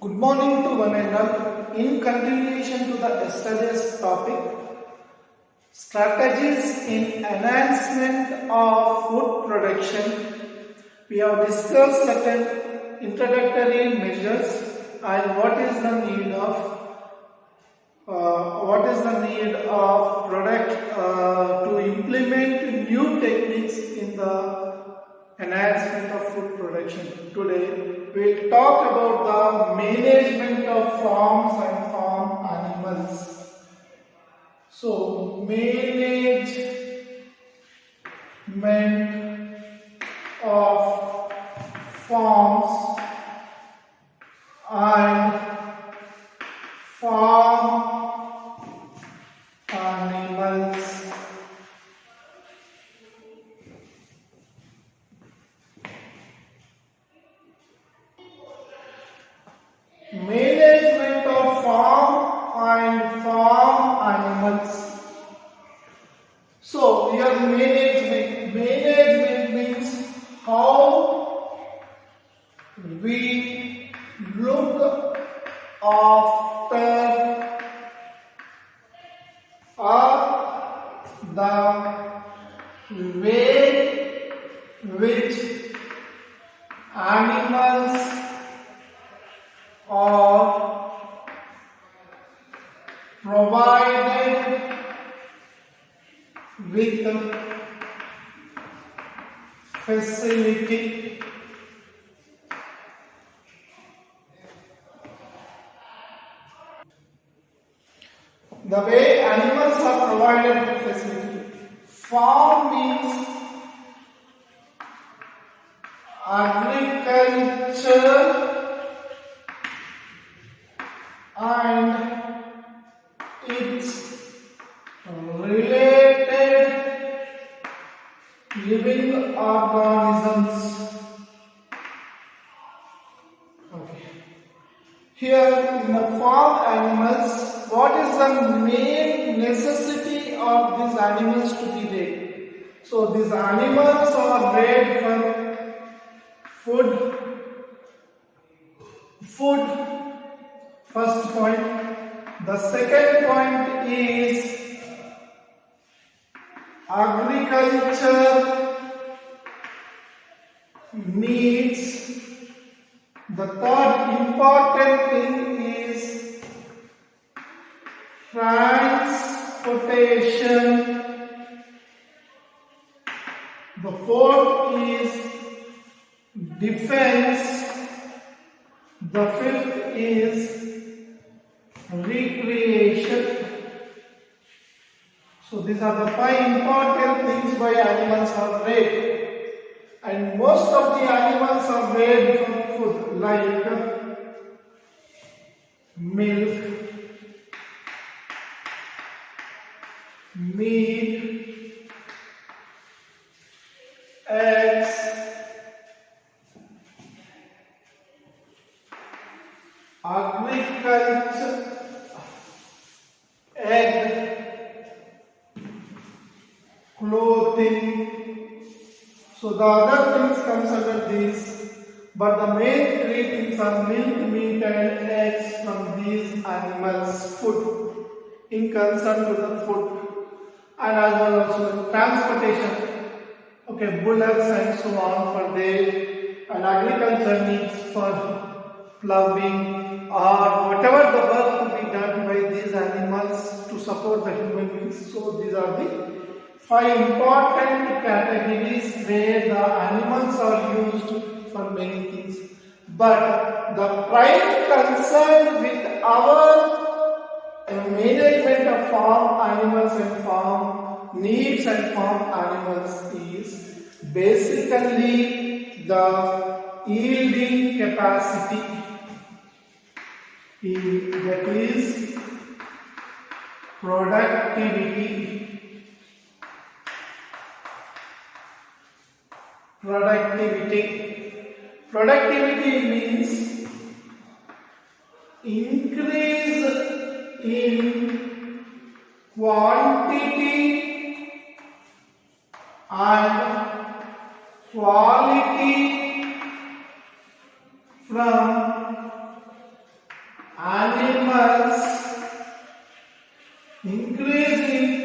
Good morning to one and all. In continuation to the yesterday's topic, strategies in enhancement of food production, we have discussed certain introductory measures and what is the need of product to implement new techniques in the enhancement of food production. Today we will talk about the management of farms and farm animals. So management of farms and farm animals. Management of farm and farm animals. So here management means how we look after or the way which animals are provided with facility. The way animals are provided with facility. Farm means agriculture and its related living organisms. Okay. Here in the farm animals, what is the main necessity of these animals to be reared? So these animals are reared for food. First point. The second point is agriculture needs. The third important thing is transportation. The fourth is defense. The fifth is recreation. So these are the five important things why animals are reared. And most of the animals are reared for food like milk, meat, eggs, agriculture, egg, clothing. So the other things comes under these, but the main three things are milk, meat and eggs from these animals' food in concern to the food, and as well also transportation. Okay, bullocks and so on for their and agriculture needs for ploughing or whatever the work to be done by these animals to support the human beings. So these are the five important categories where the animals are used for many things. But the prime concern with our management of farm animals and farm needs and farm animals is basically the yielding capacity. That is productivity. Productivity means increase in quantity and quality from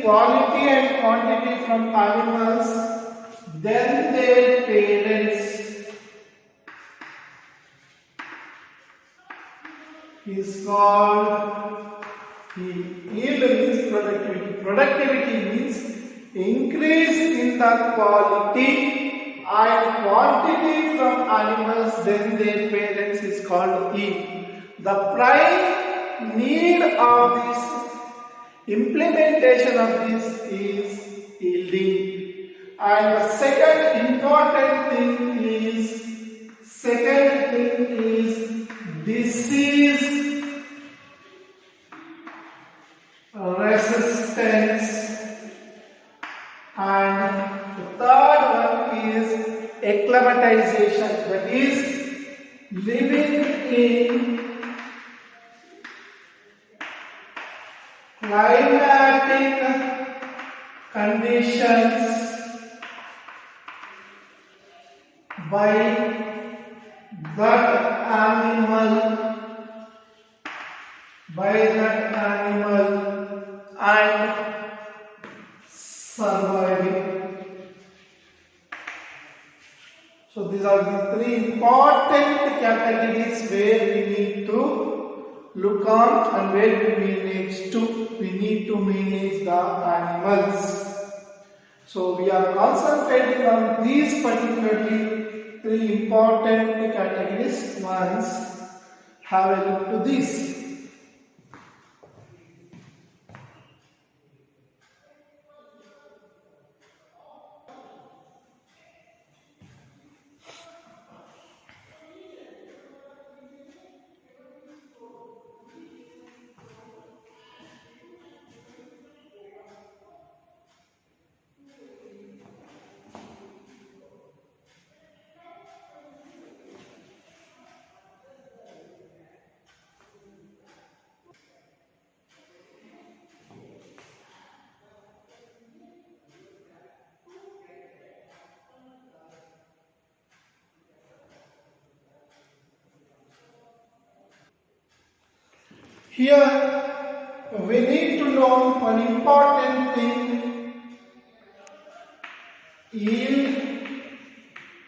quality and quantity from animals than their parents is called yield. Yield means productivity. Productivity means increase in the quality and quantity from animals than their parents is called yield. The prime need of this implementation of this is yielding. And the second important thing is disease resistance, and the third one is acclimatization, that is living in climatic conditions by that animal and surviving. So these are the three important categories where we need to look on and where we need to manage the animals. So we are concentrating on these particularly three important categories. Once have a look to this. Here we need to know one important thing: yield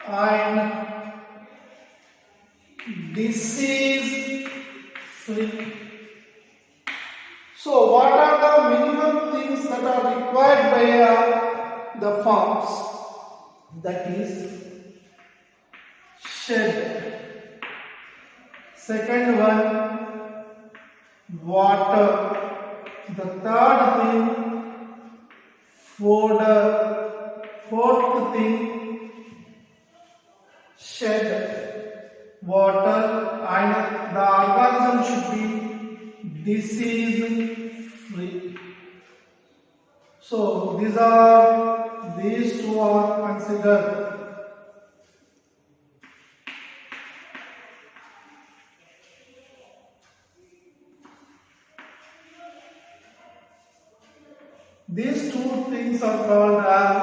and disease free. So what are the minimum things that are required by the farms? That is shed. Second one, water. The third thing, fodder. Fourth thing, shed, water, and the organism should be disease free. So these two are considered. These two things are called as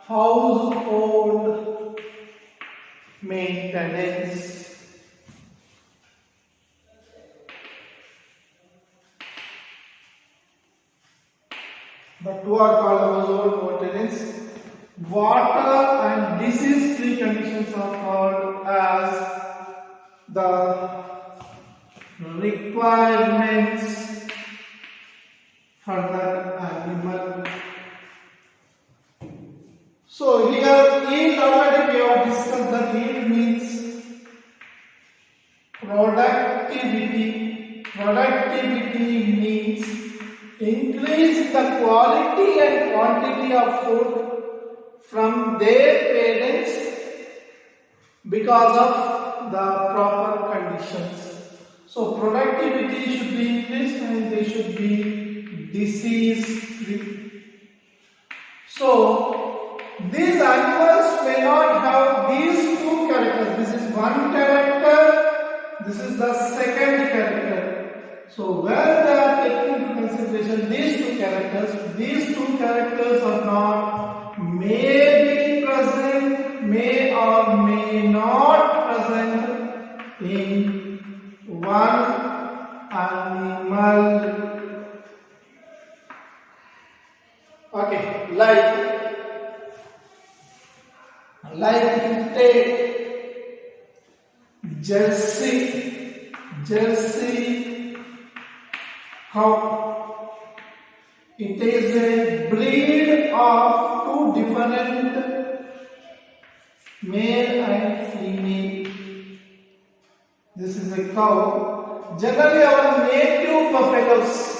household maintenance. The two are called household maintenance. Water and disease-free conditions are called as the requirements for the animal. So here yield, already we have discussed that yield means productivity. Productivity means increase the quality and quantity of food from their parents because of the proper conditions. So productivity should be increased and they should be disease free. So these animals may not have these two characters. This is one character, this is the second character. So when they are taking into consideration these two characters are not, may be present, may or may not present in one animal. Jersey, Jersey cow. It is a breed of two different male and female. This is a cow. Generally, our native buffaloes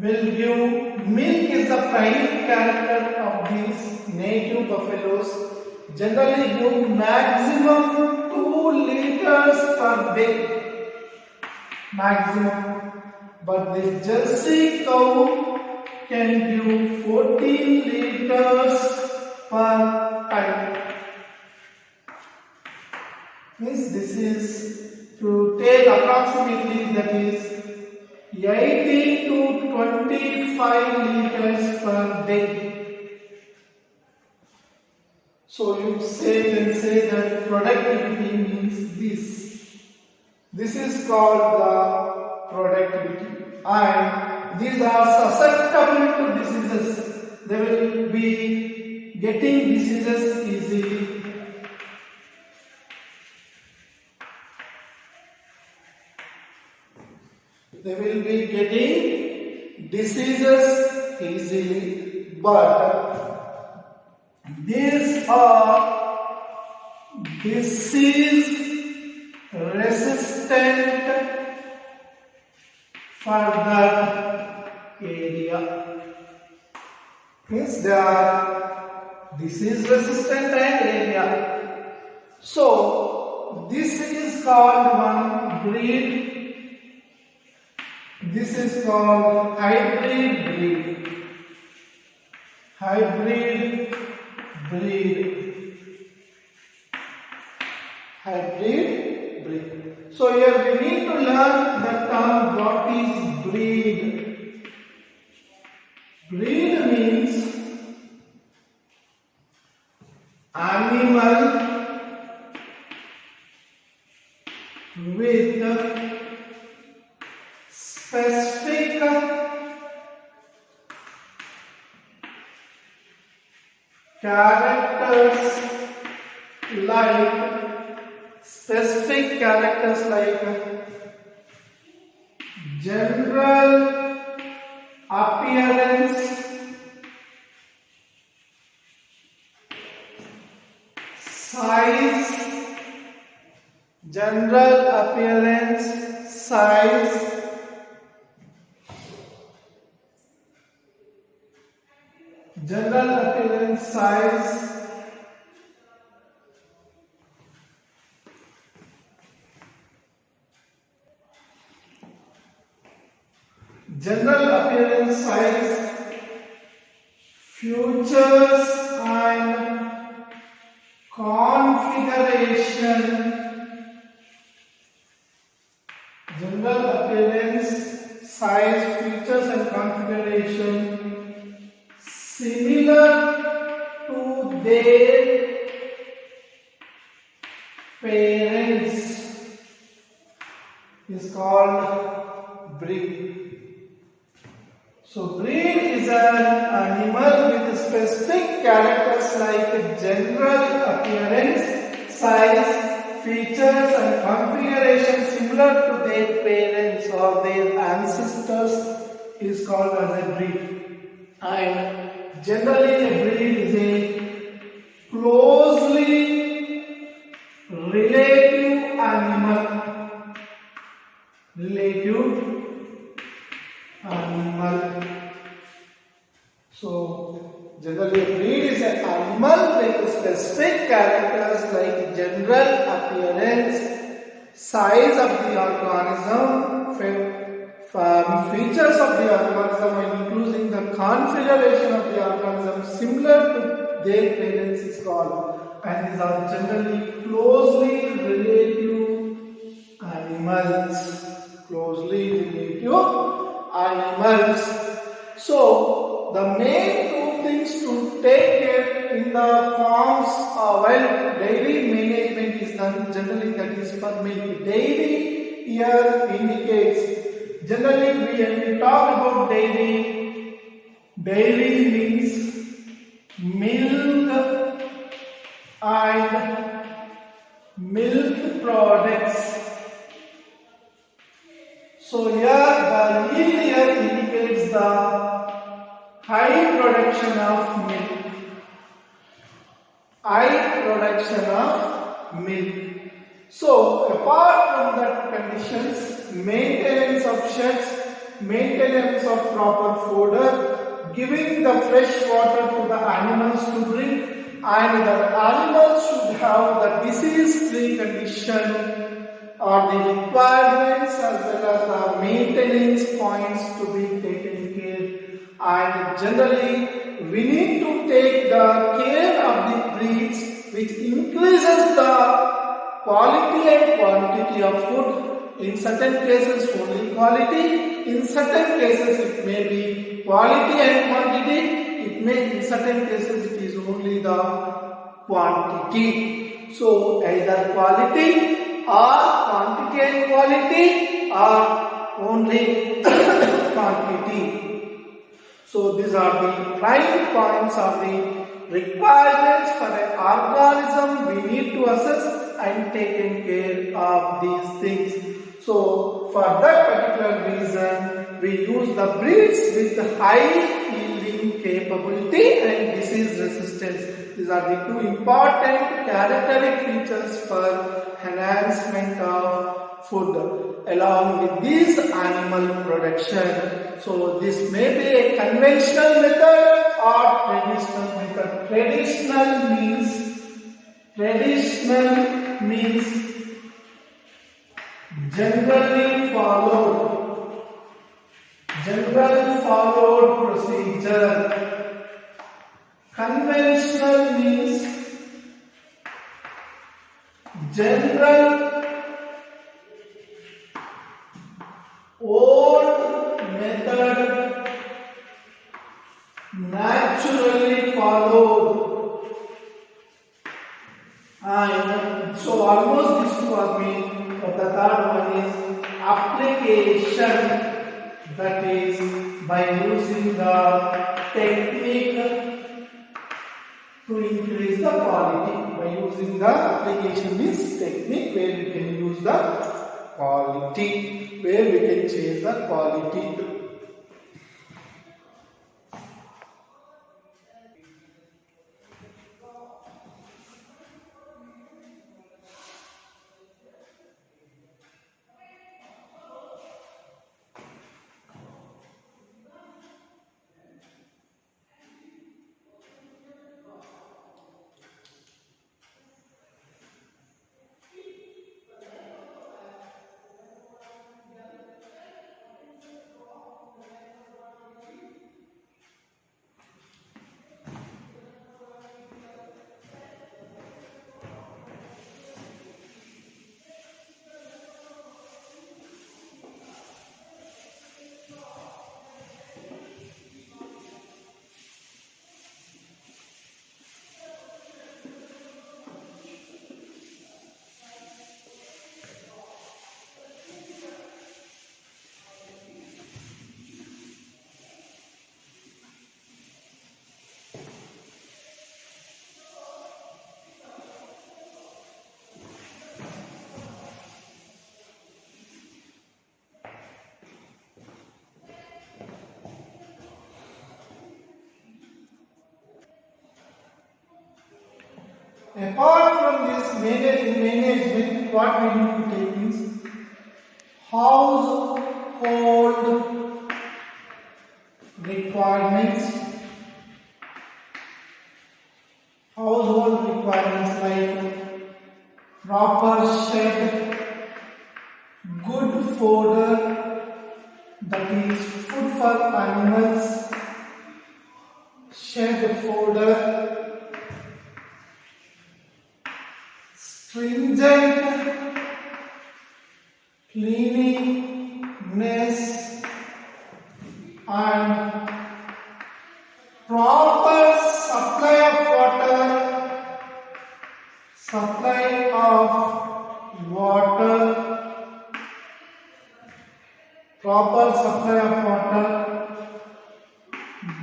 will give milk is the primary character of these native buffaloes. Generally give maximum 2 liters per day. Maximum. But this Jersey cow can give 14 liters per time. Means this is to take approximately, that is 18 to 25 liters per day. So you can say that productivity means this. This is called the productivity, and these are susceptible to diseases. They will be getting diseases easily. They will be getting diseases easily, but these are disease resistant for that area. Means they are disease resistant area. So this is called one breed. This is called hybrid breed. Hybrid breed. Hybrid breed. So here we need to learn the term what is breed. Breed means animal with specific characters like general appearance, size, general appearance, size, general appearance, size, features and configuration. General appearance, size, features and configuration similar to their parents is called breed. So breed is an animal with specific characters like general appearance, size, features and configuration similar to their parents or their ancestors is called as a breed. And generally a breed is a closely relative animal. So generally a breed is an animal with specific characters like general appearance, size of the organism, features of the organism and including the configuration of the organism similar to their parents is called, and these are generally closely relative animals. So the main two things to take care in the farms while dairy management is done, generally that is for milk. Dairy here indicates, generally when we talk about dairy means milk and milk products. So here the yield here indicates the high production of milk. High production of milk. So apart from that conditions, maintenance of sheds, maintenance of proper fodder, giving the fresh water to the animals to drink, and the animals should have the disease-free condition or the requirements as well as the maintenance points to be taken care. And generally, we need to take the care of the breeds which increases the quality and quantity of food. In certain cases only quality, in certain cases it may be quality and quantity, it may in certain cases it is only the quantity. So either quality or quantity and quality or only quantity. So these are the prime points of the requirements for an organism we need to assess and taken care of these things. So for that particular reason, we use the breeds with high yielding capability and disease resistance. These are the two important characteristic features for enhancement of food along with this animal production. So this may be a conventional method or traditional method. Traditional means generally followed procedure. Conventional means general old method naturally followed. And so almost these two are being, but the third one is application, that is by using the technique to increase the quality. By using the application means technique where we can use the quality, where we can change the quality. Apart from this management, what we need to take is household requirements. Household requirements like proper shed, good fodder, that is food for animals, shed fodder, stringent cleanliness and proper supply of water.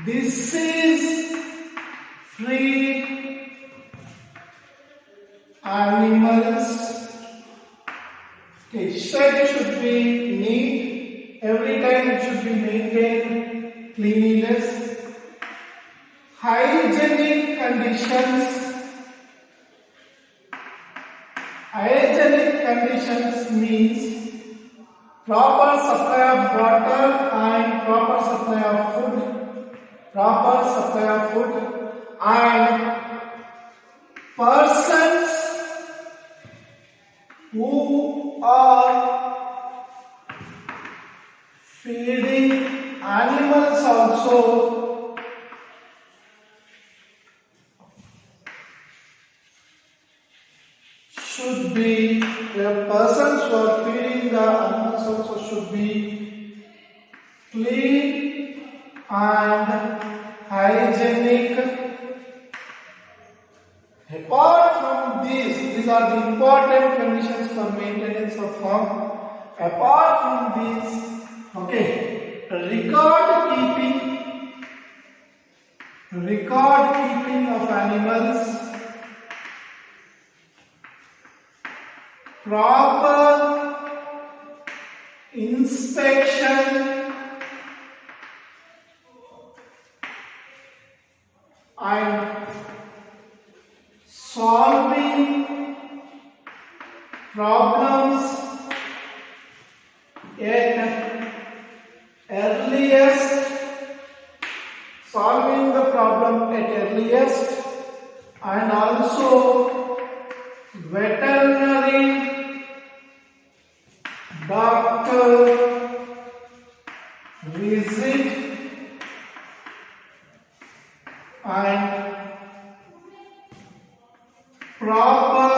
This is free animals. Okay, shed should be neat. Every time it should be maintained cleanliness. Hygienic conditions. Hygienic conditions means proper supply of water and proper supply of food. Proper supply of food and persons who are feeding animals also should be, the persons who are feeding the animals also should be clean and hygienic. Apart from these are the important conditions for maintenance of farm. Apart from these, okay, record keeping of animals, proper inspection and solving problems at earliest, solving the problem at earliest, and also veterinary doctor visit and proper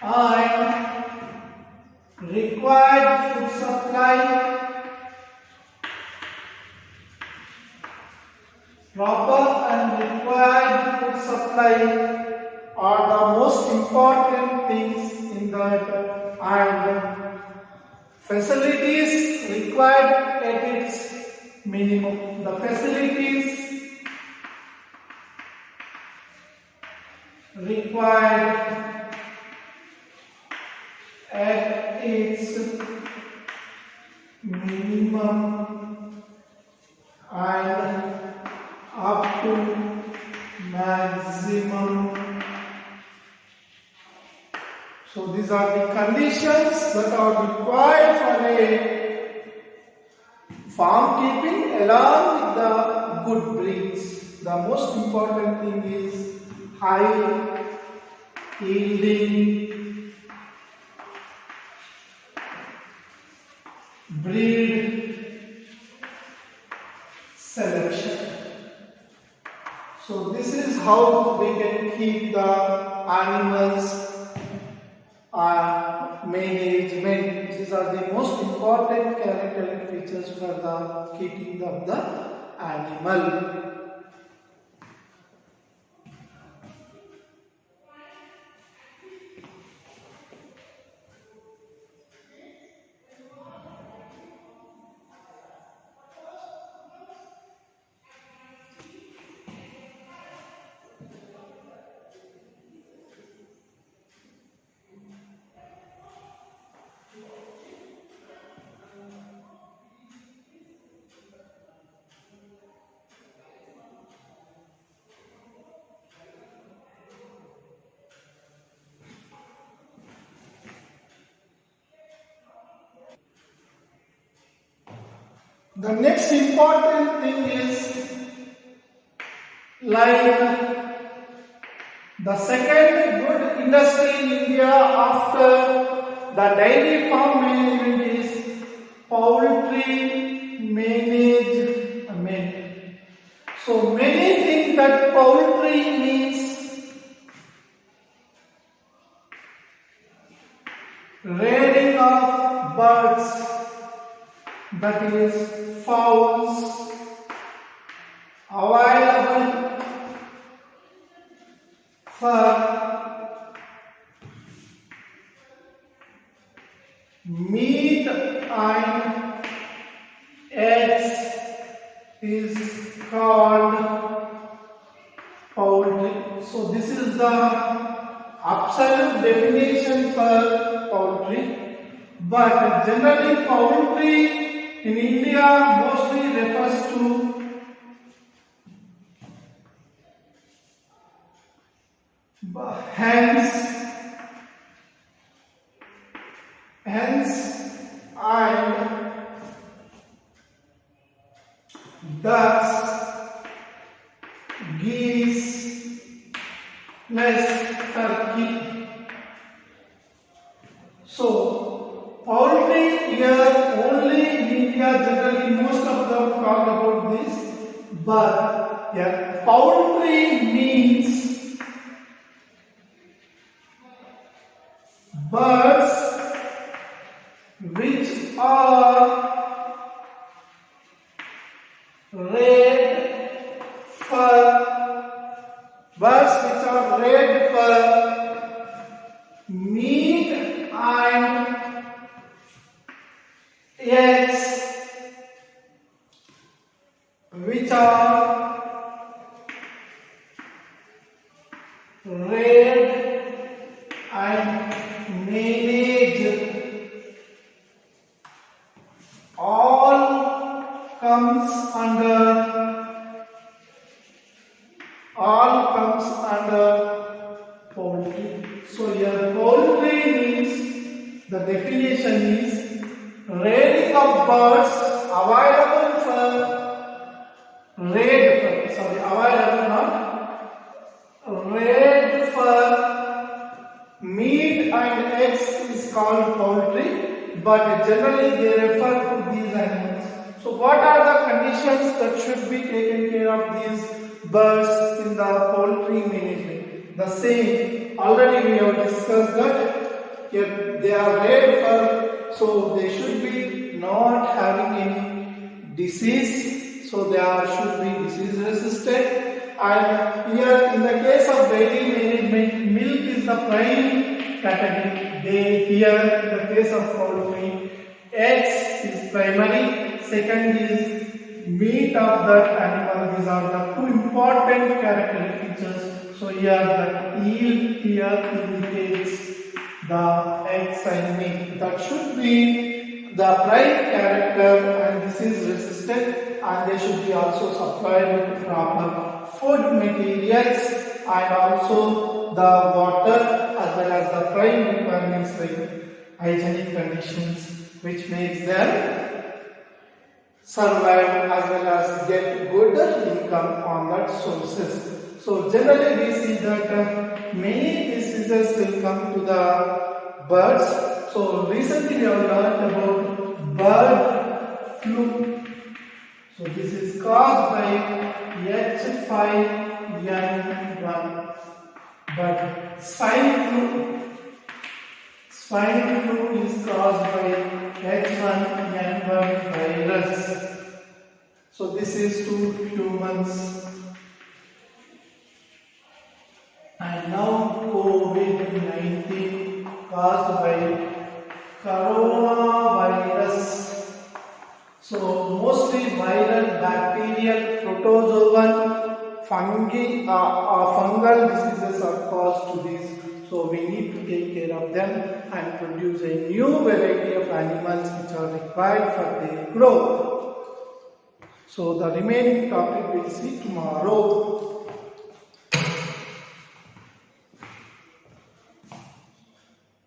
and required food supply. Proper and required food supply are the most important things in that, and facilities required at its minimum. The facilities required at its minimum and up to maximum. So these are the conditions that are required for a farm keeping along with the good breeds. The most important thing is high yielding breed selection. So this is how we can keep the animals management. These are the most important characteristic features for the keeping of the animal. The next important thing is like the second good industry in India after the dairy farm management is poultry management. So many think that poultry means rearing of birds, that is fowls available for meat and eggs is called the absolute definition for poultry, but generally poultry in India mostly refers to hens and ducks, geese, plus turkey. So poultry here only in India, generally most of them talk about this, but yeah, poultry means birds which are red fur, meat and eggs which are red and managed, all comes under poultry. So here poultry means, the definition is rearing of birds available for meat and eggs is called poultry, but generally they refer to these animals. So what are the conditions that should be taken care of these birds in the poultry management? The same, already we have discussed that if they are red fur, so they should be not having any disease, so they should be disease resistant. And here in the case of dairy management, milk is the prime category. Here in the case of poultry, eggs is primary, second is meat of that animal. These are the two important character features. So here the yield here indicates the eggs and meat. That should be the prime character and disease resistant, and they should be also supplied with proper food materials and also the water, as well as the prime requirements like hygienic conditions, which makes them survive as well as get good income on that sources. So generally we see that many diseases will come to the birds. So recently we have learned about bird flu. So this is caused by H5N1. But swine flu is caused by H1N1 virus. So this is to humans. And now COVID-19 caused by coronavirus. So mostly viral, bacterial, protozoan, fungal diseases are caused to this. So we need to take care of them and produce a new variety of animals which are required for their growth. So the remaining topic we'll see tomorrow.